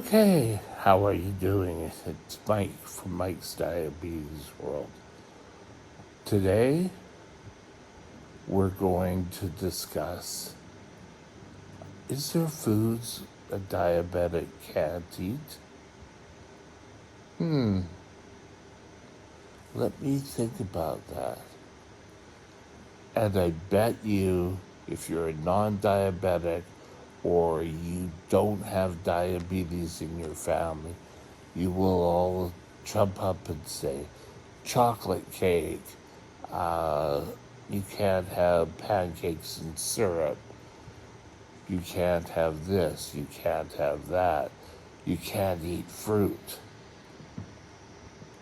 Okay, how are you doing? It's Mike from Mike's Diabetes World. Today, we're going to discuss, is there foods a diabetic can't eat? Let me think about that. And I bet you, if you're a non-diabetic or you don't have diabetes in your family, you will all jump up and say, chocolate cake, uh, you can't have pancakes and syrup, you can't have this, you can't have that, you can't eat fruit.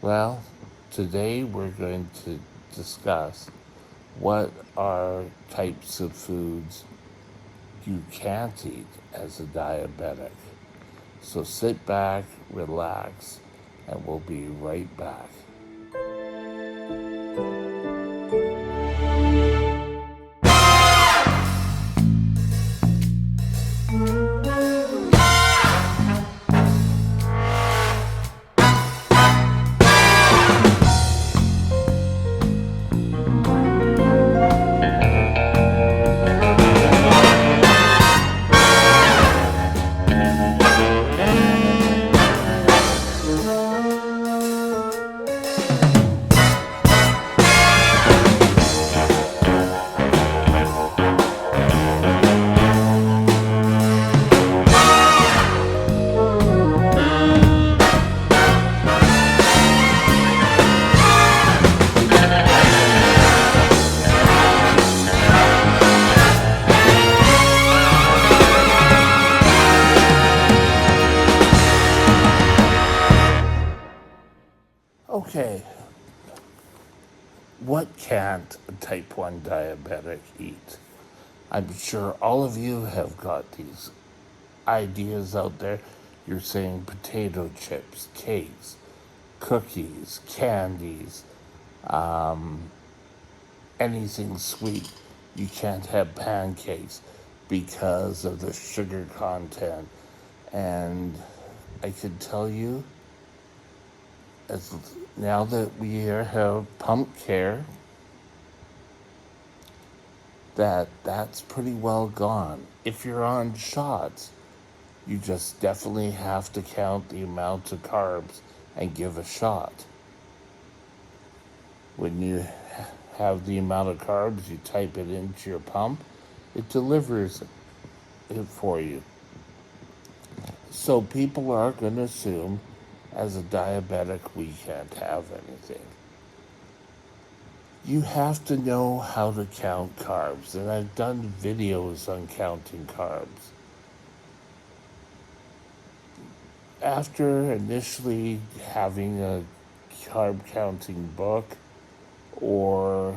Well, today we're going to discuss what are types of foods you can't eat as a diabetic. So sit back, relax, and we'll be right back. Okay, what can't a type 1 diabetic eat? I'm sure all of you have got these ideas out there. You're saying potato chips, cakes, cookies, candies, anything sweet. You can't have pancakes because of the sugar content. And I can tell you, as now that we have pump care, that's pretty well gone. If you're on shots, you just definitely have to count the amount of carbs and give a shot. When you have the amount of carbs, you type it into your pump, it delivers it for you. So people are going to assume as a diabetic we can't have anything. You have to know how to count carbs, and I've done videos on counting carbs. After initially having a carb counting book or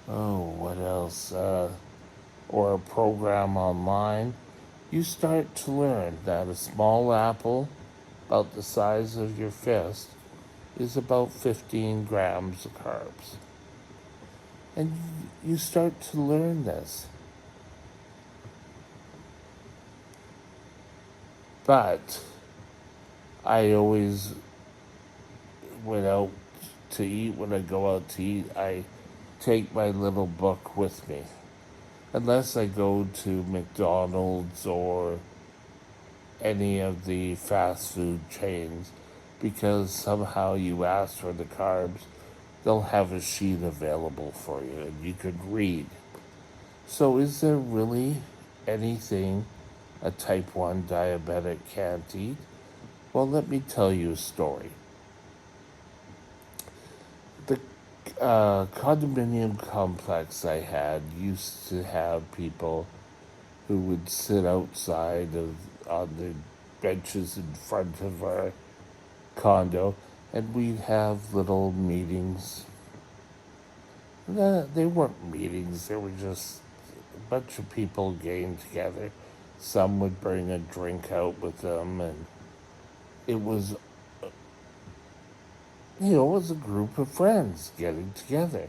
what else? Or a program online, you start to learn that a small apple, about the size of your fist, is about 15 grams of carbs. And you start to learn this. But I always, when I go out to eat, I take my little book with me. Unless I go to McDonald's or any of the fast food chains, because somehow you ask for the carbs, they'll have a sheet available for you and you could read. So is there really anything a type 1 diabetic can't eat? Well, let me tell you a story. The condominium complex I had used to have people who would sit outside on the benches in front of our condo, and we'd have little meetings. They weren't meetings, they were just a bunch of people getting together. Some would bring a drink out with them, and it was, it was a group of friends getting together.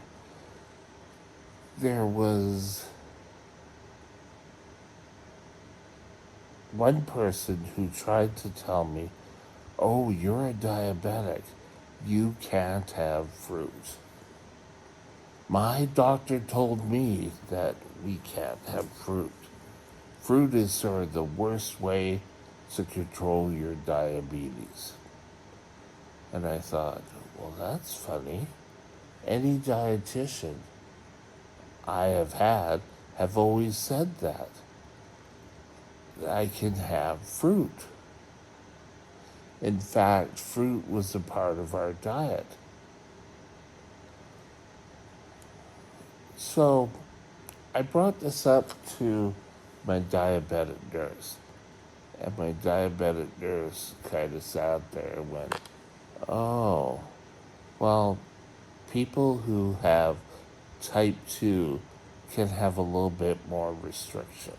There was one person who tried to tell me, oh, you're a diabetic, you can't have fruit. My doctor told me that we can't have fruit. Fruit is sort of the worst way to control your diabetes. And I thought, well, that's funny. Any dietitian I have had have always said that I can have fruit. In fact, fruit was a part of our diet. So I brought this up to my diabetic nurse. And my diabetic nurse kind of sat there and went, oh, well, people who have type 2 can have a little bit more restriction.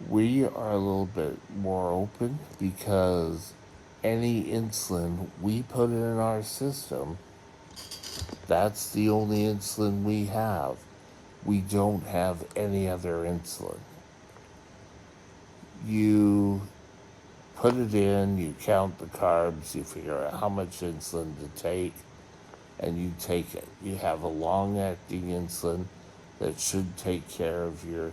We are a little bit more open because any insulin we put in our system, that's the only insulin we have. We don't have any other insulin. You put it in, you count the carbs, you figure out how much insulin to take, and you take it. You have a long-acting insulin that should take care of your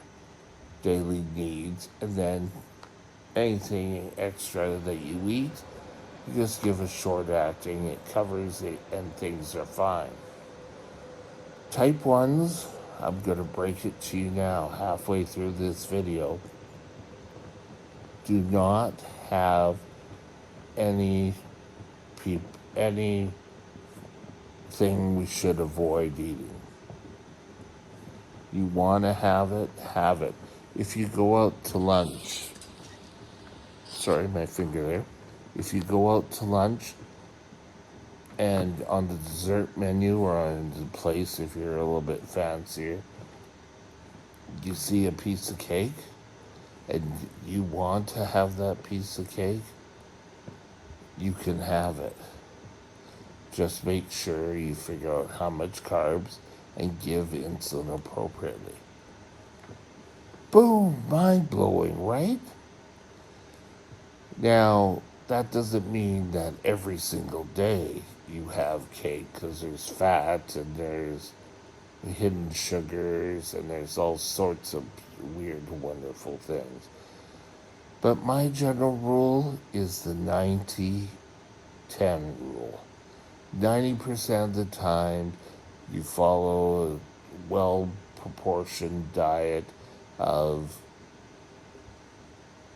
daily needs, and then anything extra that you eat, you just give a short-acting, it covers it, and things are fine. Type 1s, I'm going to break it to you now, halfway through this video, do not have any anything we should avoid eating. You want to have it, have it. If you go out to lunch, sorry, my finger there. If you go out to lunch and on the dessert menu or on the place, if you're a little bit fancier, you see a piece of cake and you want to have that piece of cake, you can have it. Just make sure you figure out how much carbs and give insulin appropriately. Boom, mind-blowing, right? Now, that doesn't mean that every single day you have cake, because there's fat and there's hidden sugars and there's all sorts of weird, wonderful things. But my general rule is the 90-10 rule. 90% of the time, you follow a well-proportioned diet of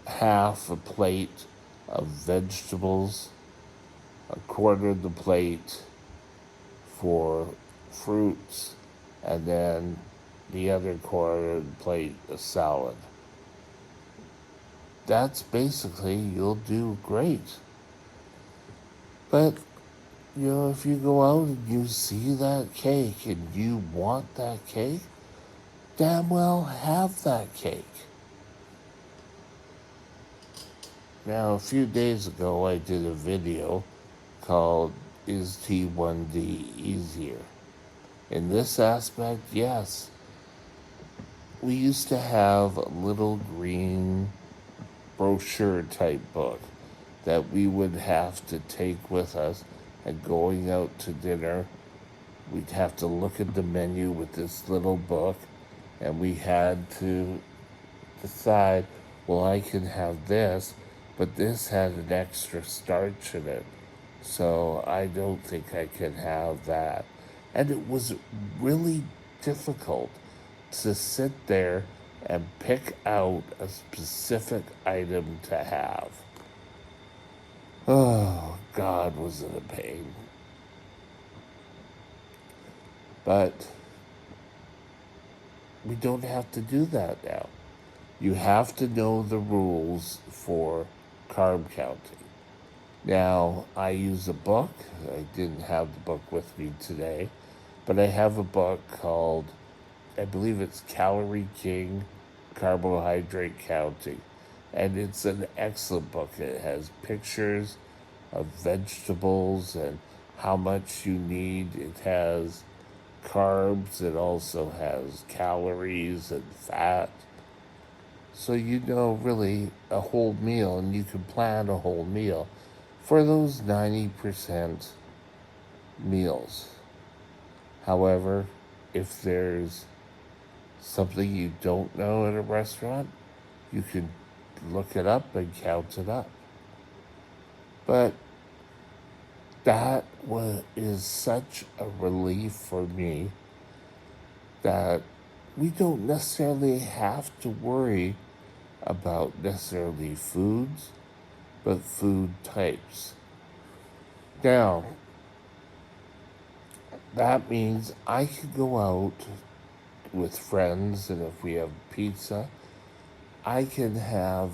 half a plate of vegetables, a quarter of the plate for fruits, and then the other quarter of the plate a salad. That's basically, you'll do great. But if you go out and you see that cake and you want that cake, damn well have that cake. Now, a few days ago, I did a video called Is T1D Easier? In this aspect, yes. We used to have a little green brochure type book that we would have to take with us, and going out to dinner, we'd have to look at the menu with this little book, and we had to decide, well, I can have this, but this had an extra starch in it, so I don't think I can have that. And it was really difficult to sit there and pick out a specific item to have. Oh, God, was it a pain. But we don't have to do that now. You have to know the rules for carb counting. Now, I use a book. I didn't have the book with me today, but I have a book called, I believe it's Calorie King, Carbohydrate Counting. And it's an excellent book. It has pictures of vegetables and how much you need. It has carbs. It also has calories and fat. So you know really a whole meal, and you can plan a whole meal for those 90% meals. However, if there's something you don't know at a restaurant, you can look it up and count it up. But is such a relief for me that we don't necessarily have to worry about necessarily foods, but food types. Now, that means I could go out with friends, and if we have pizza, I can have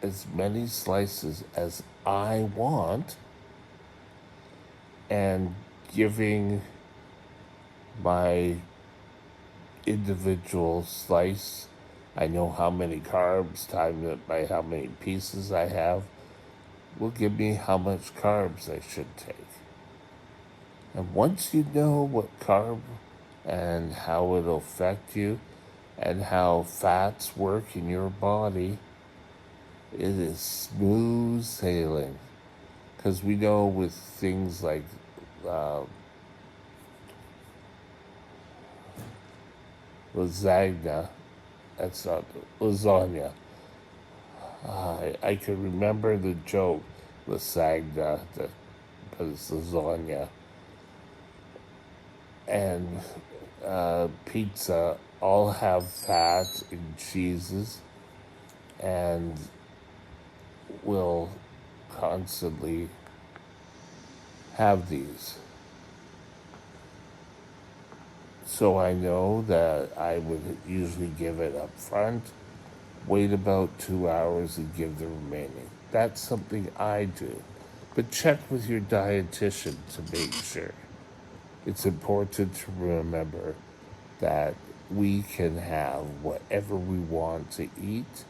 as many slices as I want, and giving my individual slice, I know how many carbs times it by how many pieces I have, will give me how much carbs I should take. And once you know what carb and how it'll affect you and how fats work in your body, it is smooth sailing. Because we know with things like uh, lasagna, that's not lasagna. I can remember the joke, lasagna, but it's lasagna. And pizza all have fat and cheeses, and will constantly have these. So I know that I would usually give it up front, wait about 2 hours, and give the remaining. That's something I do. But check with your dietitian to make sure. It's important to remember that we can have whatever we want to eat.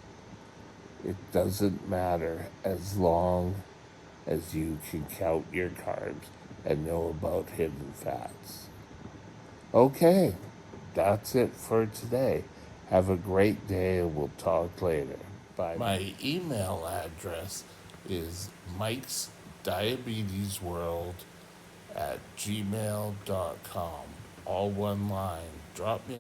It doesn't matter as long as you can count your carbs and know about hidden fats. Okay, that's it for today. Have a great day, and we'll talk later. Bye. My email address is Mike's Diabetes World at gmail.com. All one line. Drop me